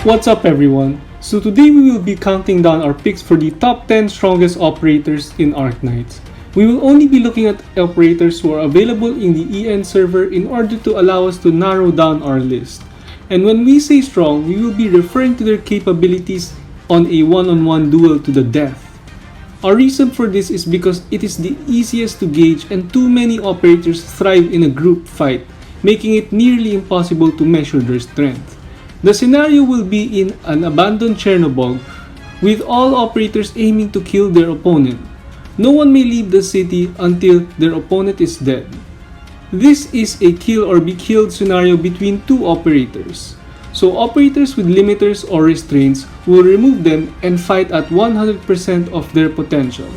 What's up everyone? So today we will be counting down our picks for the top 10 strongest operators in Arknights. We will only be looking at operators who are available in the EN server in order to allow us to narrow down our list. And when we say strong, we will be referring to their capabilities on a one-on-one duel to the death. Our reason for this is because it is the easiest to gauge and too many operators thrive in a group fight, making it nearly impossible to measure their strength. The scenario will be in an abandoned Chernobyl, with all operators aiming to kill their opponent. No one may leave the city until their opponent is dead. This is a kill or be killed scenario between two operators. So operators with limiters or restraints will remove them and fight at 100% of their potential.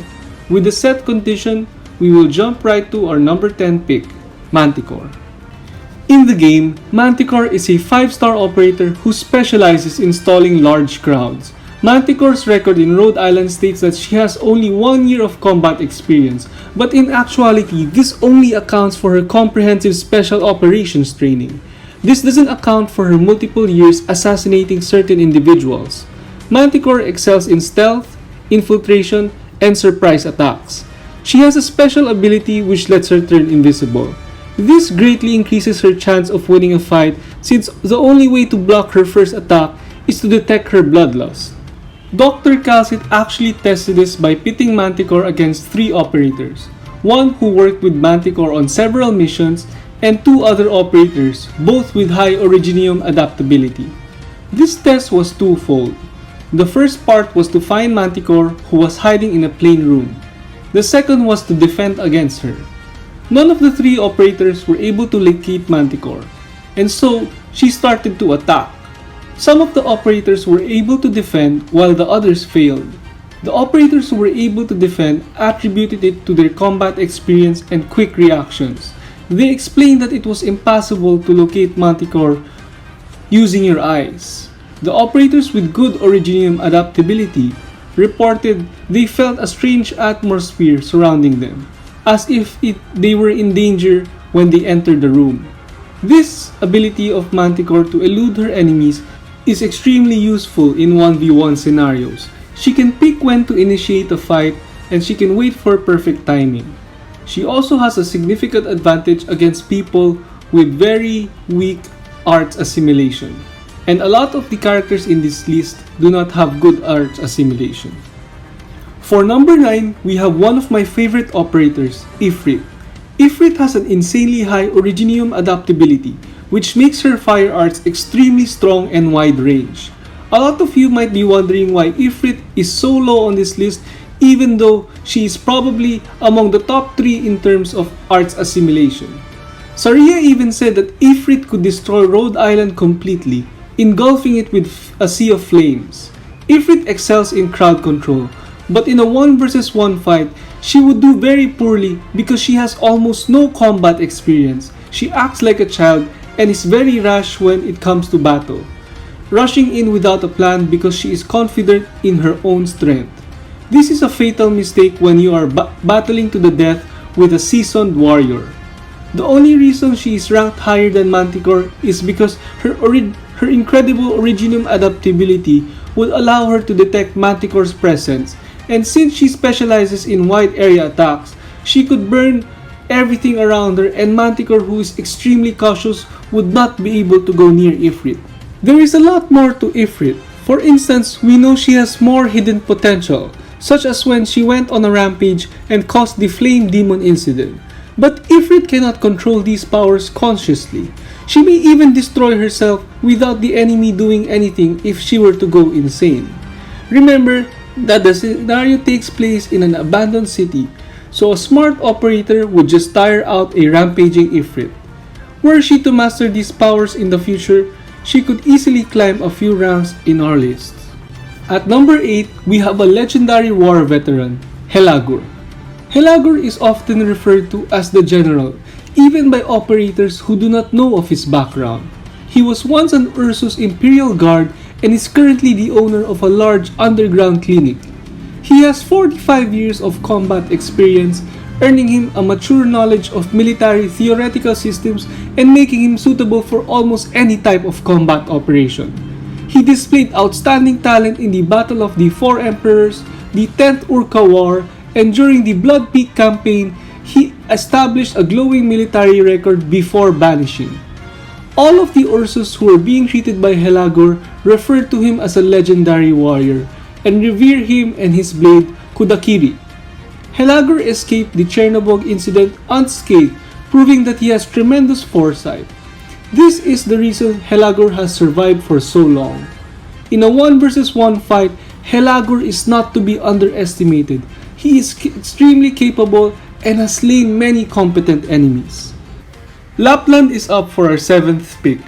With the set condition, we will jump right to our number 10 pick, Manticore. In the game, Manticore is a 5-star operator who specializes in stalling large crowds. Manticore's record in Rhode Island states that she has only 1 year of combat experience, but in actuality, this only accounts for her comprehensive special operations training. This doesn't account for her multiple years assassinating certain individuals. Manticore excels in stealth, infiltration, and surprise attacks. She has a special ability which lets her turn invisible. This greatly increases her chance of winning a fight since the only way to block her first attack is to detect her blood loss. Dr. Calcit actually tested this by pitting Manticore against 3 operators, one who worked with Manticore on several missions and 2 other operators, both with high Originium adaptability. This test was twofold. The first part was to find Manticore who was hiding in a plain room. The second was to defend against her. None of the 3 operators were able to locate Manticore, and so she started to attack. Some of the operators were able to defend while the others failed. The operators who were able to defend attributed it to their combat experience and quick reactions. They explained that it was impossible to locate Manticore using your eyes. The operators with good Originium adaptability reported they felt a strange atmosphere surrounding them, as if they were in danger when they entered the room. This ability of Manticore to elude her enemies is extremely useful in 1v1 scenarios. She can pick when to initiate a fight and she can wait for perfect timing. She also has a significant advantage against people with very weak arts assimilation. And a lot of the characters in this list do not have good arts assimilation. For number 9, we have one of my favorite operators, Ifrit. Ifrit has an insanely high Originium adaptability, which makes her fire arts extremely strong and wide range. A lot of you might be wondering why Ifrit is so low on this list, even though she is probably among the top 3 in terms of arts assimilation. Saria even said that Ifrit could destroy Rhode Island completely, engulfing it with a sea of flames. Ifrit excels in crowd control, but in a 1 versus 1 fight, she would do very poorly because she has almost no combat experience. She acts like a child and is very rash when it comes to battle, rushing in without a plan because she is confident in her own strength. This is a fatal mistake when you are battling to the death with a seasoned warrior. The only reason she is ranked higher than Manticore is because her incredible Originium adaptability would allow her to detect Manticore's presence, and since she specializes in wide area attacks, she could burn everything around her, and Manticore, who is extremely cautious, would not be able to go near Ifrit. There is a lot more to Ifrit. For instance, we know she has more hidden potential, such as when she went on a rampage and caused the Flame Demon incident. But Ifrit cannot control these powers consciously. She may even destroy herself without the enemy doing anything if she were to go insane. Remember that the scenario takes place in an abandoned city, so a smart operator would just tire out a rampaging Ifrit. Were she to master these powers in the future, she could easily climb a few ranks in our list. At number 8, we have a legendary war veteran, Hellagur. Hellagur is often referred to as the General, even by operators who do not know of his background. He was once an Ursus Imperial Guard and is currently the owner of a large underground clinic. He has 45 years of combat experience, earning him a mature knowledge of military theoretical systems and making him suitable for almost any type of combat operation. He displayed outstanding talent in the Battle of the Four Emperors, the 10th Urka War, and during the Blood Peak campaign, he established a glowing military record before banishing. All of the Ursus who were being treated by Hellagur referred to him as a legendary warrior and revere him and his blade, Kudakiri. Hellagur escaped the Chernobog incident unscathed, proving that he has tremendous foresight. This is the reason Hellagur has survived for so long. In a 1 versus 1 fight, Hellagur is not to be underestimated. He is extremely capable and has slain many competent enemies. Lappland is up for our 7th pick.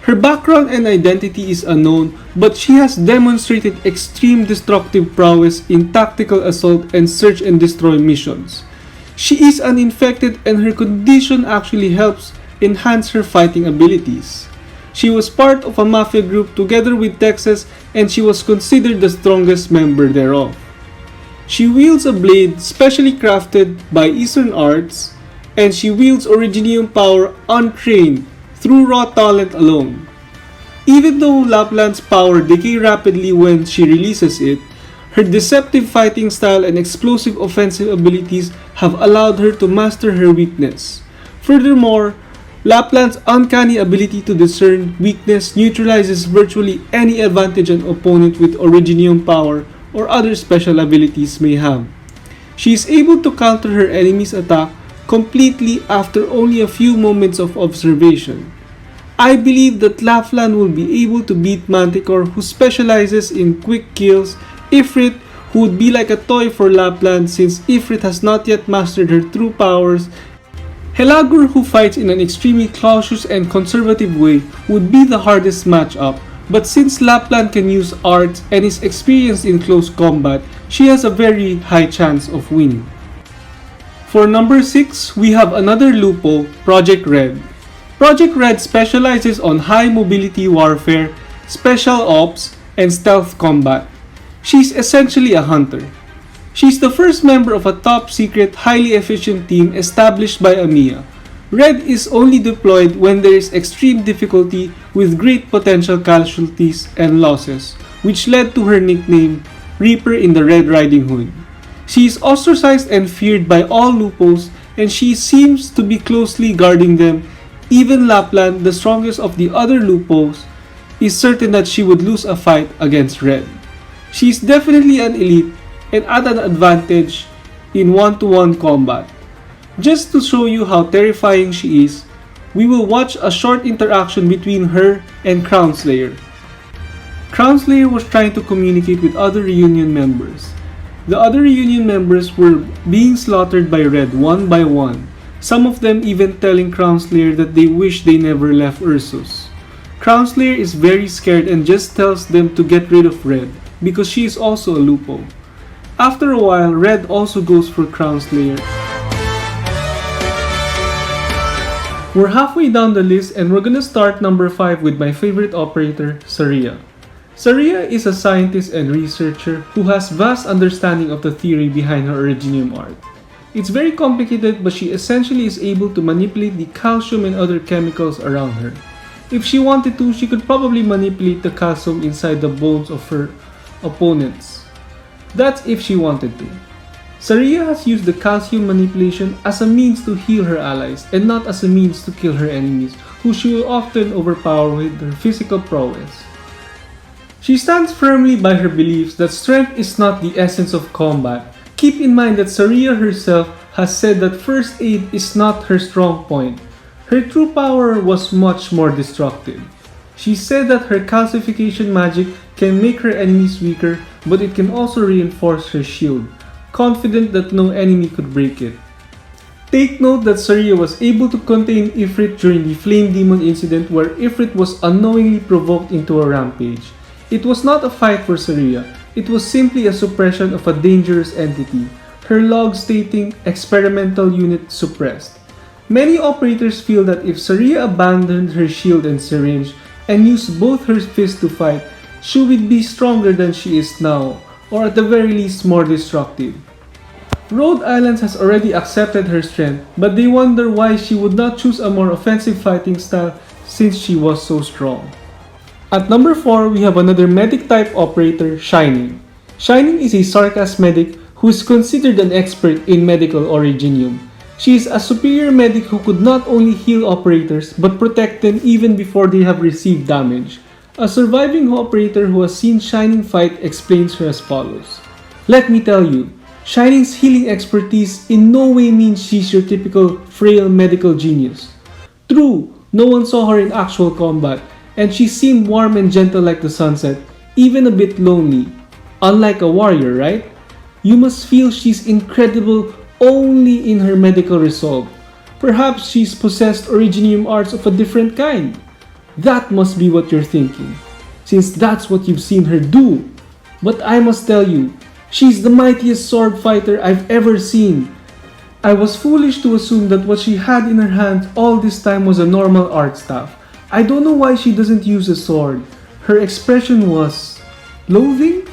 Her background and identity is unknown, but she has demonstrated extreme destructive prowess in tactical assault and search and destroy missions. She is uninfected and her condition actually helps enhance her fighting abilities. She was part of a mafia group together with Texas and she was considered the strongest member thereof. She wields a blade specially crafted by Eastern Arts and she wields Originium power untrained through raw talent alone. Even though Lappland's power decays rapidly when she releases it, her deceptive fighting style and explosive offensive abilities have allowed her to master her weakness. Furthermore, Lappland's uncanny ability to discern weakness neutralizes virtually any advantage an opponent with Originium power or other special abilities may have. She is able to counter her enemy's attack completely after only a few moments of observation. I believe that Lappland will be able to beat Manticore, who specializes in quick kills, Ifrit, who would be like a toy for Lappland since Ifrit has not yet mastered her true powers, Hellagur, who fights in an extremely cautious and conservative way, would be the hardest matchup, but since Lappland can use arts and is experienced in close combat, she has a very high chance of winning. For number 6, we have another Lupo, Projekt Red. Projekt Red specializes on high mobility warfare, special ops, and stealth combat. She's essentially a hunter. She's the first member of a top secret, highly efficient team established by Amiya. Red is only deployed when there is extreme difficulty with great potential casualties and losses, which led to her nickname, Reaper in the Red Riding Hood. She is ostracized and feared by all Lupos, and she seems to be closely guarding them. Even Lappland, the strongest of the other Lupos, is certain that she would lose a fight against Red. She is definitely an elite and at an advantage in 1-to-1 combat. Just to show you how terrifying she is, we will watch a short interaction between her and Crownslayer. Crownslayer was trying to communicate with other reunion members. The other reunion members were being slaughtered by Red one by one, some of them even telling Crownslayer that they wish they never left Ursus. Crownslayer is very scared and just tells them to get rid of Red because she is also a Lupo. After a while, Red also goes for Crownslayer. We're halfway down the list and we're gonna start number 5 with my favorite operator, Saria. Saria is a scientist and researcher who has vast understanding of the theory behind her Originium art. It's very complicated, but she essentially is able to manipulate the calcium and other chemicals around her. If she wanted to, she could probably manipulate the calcium inside the bones of her opponents. That's if she wanted to. Saria has used the calcium manipulation as a means to heal her allies and not as a means to kill her enemies, who she will often overpower with her physical prowess. She stands firmly by her beliefs that strength is not the essence of combat. Keep in mind that Saria herself has said that first aid is not her strong point. Her true power was much more destructive. She said that her calcification magic can make her enemies weaker, but it can also reinforce her shield, confident that no enemy could break it. Take note that Saria was able to contain Ifrit during the Flame Demon incident where Ifrit was unknowingly provoked into a rampage. It was not a fight for Saria, it was simply a suppression of a dangerous entity, her log stating experimental unit suppressed. Many operators feel that if Saria abandoned her shield and syringe and used both her fists to fight, she would be stronger than she is now, or at the very least more destructive. Rhode Islands has already accepted her strength, but they wonder why she would not choose a more offensive fighting style since she was so strong. At number 4, we have another medic type operator, Shining. Shining is a Sarcas medic who is considered an expert in medical originium. She is a superior medic who could not only heal operators but protect them even before they have received damage. A surviving operator who has seen Shining fight explains her as follows. Let me tell you, Shining's healing expertise in no way means she's your typical frail medical genius. True, no one saw her in actual combat, and she seemed warm and gentle like the sunset, even a bit lonely. Unlike a warrior, right? You must feel she's incredible only in her medical resolve. Perhaps she's possessed originium arts of a different kind. That must be what you're thinking, since that's what you've seen her do. But I must tell you, she's the mightiest sword fighter I've ever seen. I was foolish to assume that what she had in her hand all this time was a normal art staff. I don't know why she doesn't use a sword. Her expression was loathing?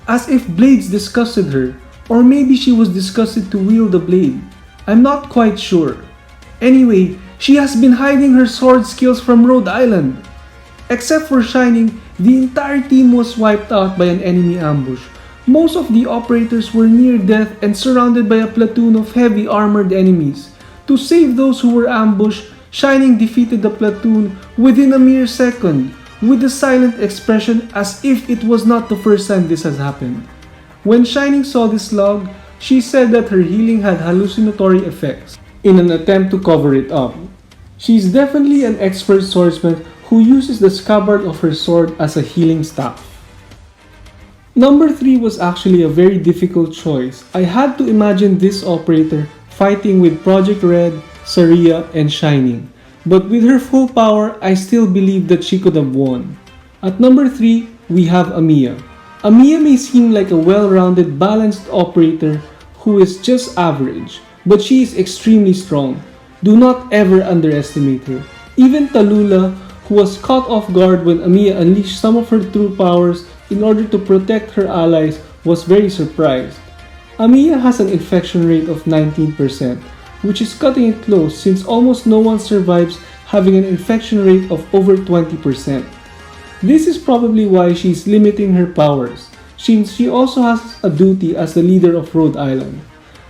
As if blades disgusted her, or maybe she was disgusted to wield the blade. I'm not quite sure. Anyway, she has been hiding her sword skills from Rhode Island. Except for Shining, the entire team was wiped out by an enemy ambush. Most of the operators were near death and surrounded by a platoon of heavy armored enemies. To save those who were ambushed, Shining defeated the platoon within a mere second, with a silent expression as if it was not the first time this has happened. When Shining saw this log, she said that her healing had hallucinatory effects in an attempt to cover it up. She is definitely an expert swordsman who uses the scabbard of her sword as a healing staff. Number 3 was actually a very difficult choice. I had to imagine this operator fighting with Projekt Red, Saria, and Shining. But with her full power, I still believe that she could have won. At number 3, we have Amiya. Amiya may seem like a well-rounded, balanced operator who is just average, but she is extremely strong. Do not ever underestimate her. Even Tallulah, who was caught off guard when Amiya unleashed some of her true powers in order to protect her allies, was very surprised. Amiya has an infection rate of 19%, which is cutting it close since almost no one survives having an infection rate of over 20%. This is probably why she is limiting her powers, since she also has a duty as the leader of Rhode Island.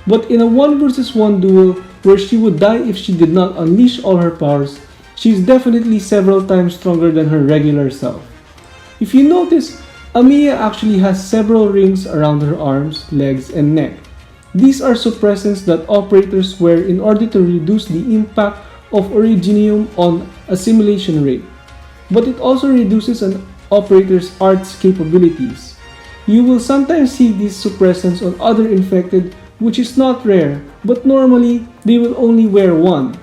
But in a 1 vs 1 duel where she would die if she did not unleash all her powers, she is definitely several times stronger than her regular self. If you notice, Amiya actually has several rings around her arms, legs, and neck. These are suppressants that operators wear in order to reduce the impact of originium on assimilation rate. But it also reduces an operator's arts capabilities. You will sometimes see these suppressants on other infected, which is not rare, but normally they will only wear one.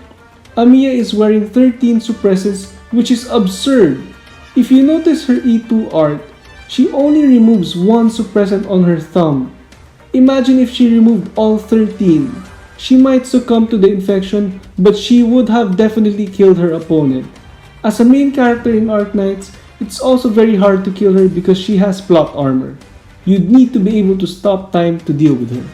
Amiya is wearing 13 suppressants, which is absurd. If you notice her E2 art, she only removes one suppressant on her thumb. Imagine if she removed all 13. She might succumb to the infection, but she would have definitely killed her opponent. As a main character in Arknights, it's also very hard to kill her because she has plot armor. You'd need to be able to stop time to deal with her.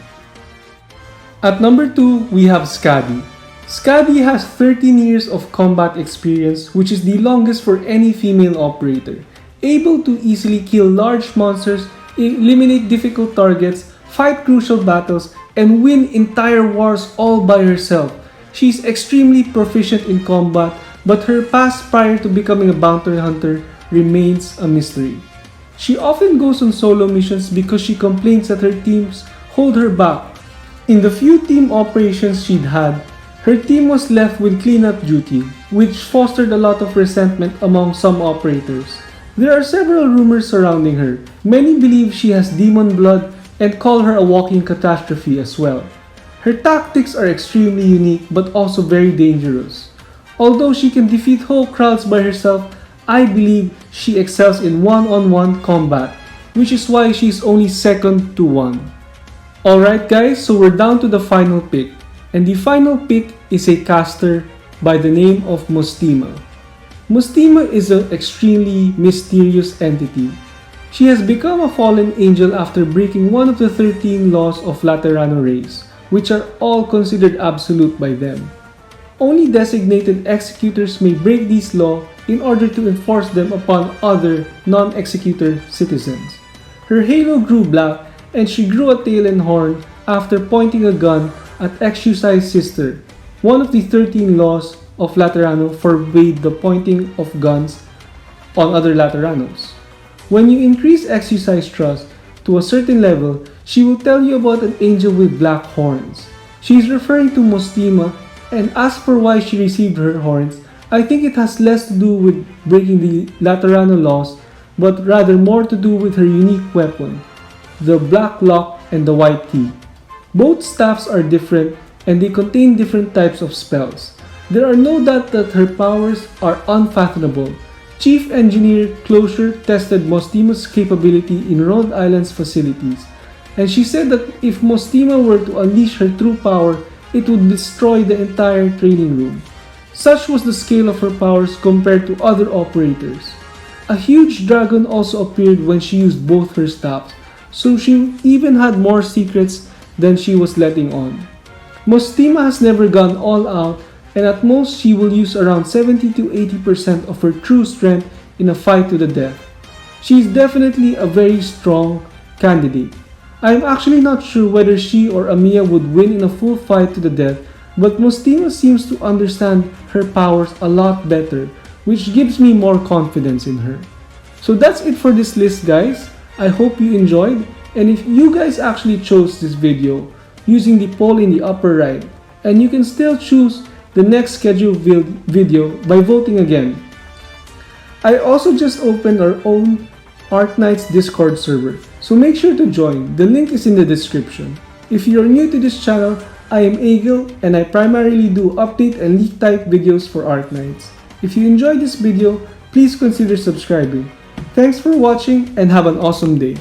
At number 2, we have Skadi. Skadi has 13 years of combat experience, which is the longest for any female operator. Able to easily kill large monsters, eliminate difficult targets, fight crucial battles, and win entire wars all by herself. She's extremely proficient in combat, but her past prior to becoming a bounty hunter remains a mystery. She often goes on solo missions because she complains that her teams hold her back. In the few team operations she'd had, her team was left with cleanup duty, which fostered a lot of resentment among some operators. There are several rumors surrounding her. Many believe she has demon blood and call her a walking catastrophe as well. Her tactics are extremely unique but also very dangerous. Although she can defeat whole crowds by herself, I believe she excels in one-on-one combat, which is why she is only second to one. Alright guys, so we're down to the final pick. And the final pick is a caster by the name of Mostima. Mostima is an extremely mysterious entity. She has become a fallen angel after breaking one of the 13 laws of Laterano race, which are all considered absolute by them. Only designated executors may break these laws, in order to enforce them upon other non-executor citizens. Her halo grew black and she grew a tail and horn after pointing a gun at Exucise's sister. One of the 13 laws of Laterano forbade the pointing of guns on other Lateranos. When you increase Exucise's trust to a certain level, she will tell you about an angel with black horns. She is referring to Mostima, and as for why she received her horns, I think it has less to do with breaking the Laterano laws, but rather more to do with her unique weapon, the black lock and the white key. Both staffs are different and they contain different types of spells. There are no doubt that her powers are unfathomable. Chief Engineer Closure tested Mostima's capability in Rhode Island's facilities, and she said that if Mostima were to unleash her true power, it would destroy the entire training room. Such was the scale of her powers compared to other operators. A huge dragon also appeared when she used both her staffs, so she even had more secrets than she was letting on. Mostima has never gone all out, and at most she will use around 70 to 80% of her true strength in a fight to the death. She is definitely a very strong candidate. I am actually not sure whether she or Amiya would win in a full fight to the death, but Mostima seems to understand her powers a lot better, which gives me more confidence in her. So that's it for this list, guys. I hope you enjoyed, and if you guys actually chose this video using the poll in the upper right, and you can still choose the next scheduled video by voting again. I also just opened our own Arknights Discord server, so make sure to join. The link is in the description. If you're new to this channel, I am Aegle and I primarily do update and leak type videos for Arknights. If you enjoyed this video, please consider subscribing. Thanks for watching and have an awesome day.